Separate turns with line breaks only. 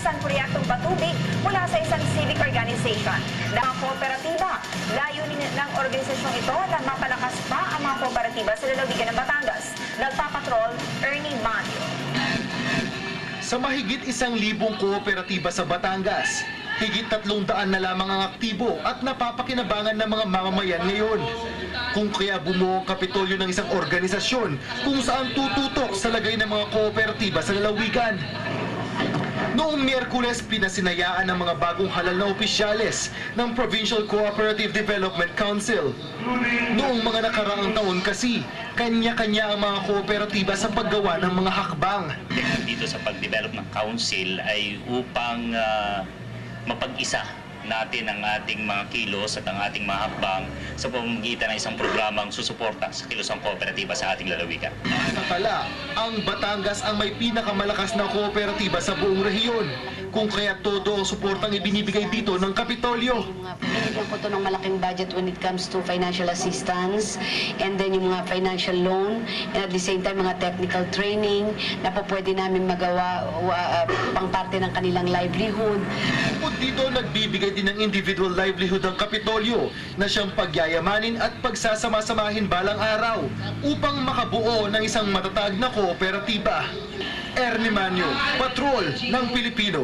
isang proyektong patubig mula sa isang civic organization. Ng kooperatiba, layunin ng organisasyong ito na mapalakas pa ang mga kooperatiba sa lalawigan ng Batangas. Nagpapatrol, Ernie Manio.
Sa mahigit 1,000 kooperatiba sa Batangas, higit 300 na lamang ang aktibo at napapakinabangan ng mga mamamayan ngayon. Kung kaya bumuo ang kapitolyo ng isang organisasyon kung saan tututok sa lagay ng mga kooperatiba sa lalawigan. Noong Miyerkules, pinasinayaan ng mga bagong halal na opisyales ng Provincial Cooperative Development Council. Noong mga nakaraang taon kasi, kanya-kanya ang mga kooperatiba sa paggawa ng mga hakbang.
Dito sa pag-develop ng council ay upang mapag-isa natin ang ating mga kilos at ang ating mga hakbang sa pamamagitan ng isang programang susuporta sa kilosang kooperatiba sa ating lalawigan.
Sa tala, ang Batangas ang may pinakamalakas na kooperatiba sa buong rehiyon. Kung kaya todo ang suportang ibinibigay dito ng Kapitolyo.
Binigyan po ito ng malaking budget when it comes to financial assistance and then yung mga financial loan and at the same time mga technical training na po pwede namin magawa pang parte ng kanilang livelihood.
Bukod dito, nagbibigay din ng individual livelihood ang Kapitolyo na siyang pagyayamanin at pagsasama-samahin balang araw upang makabuo ng isang matatag na kooperatiba. Ernie Manio, Patrol ng Pilipino.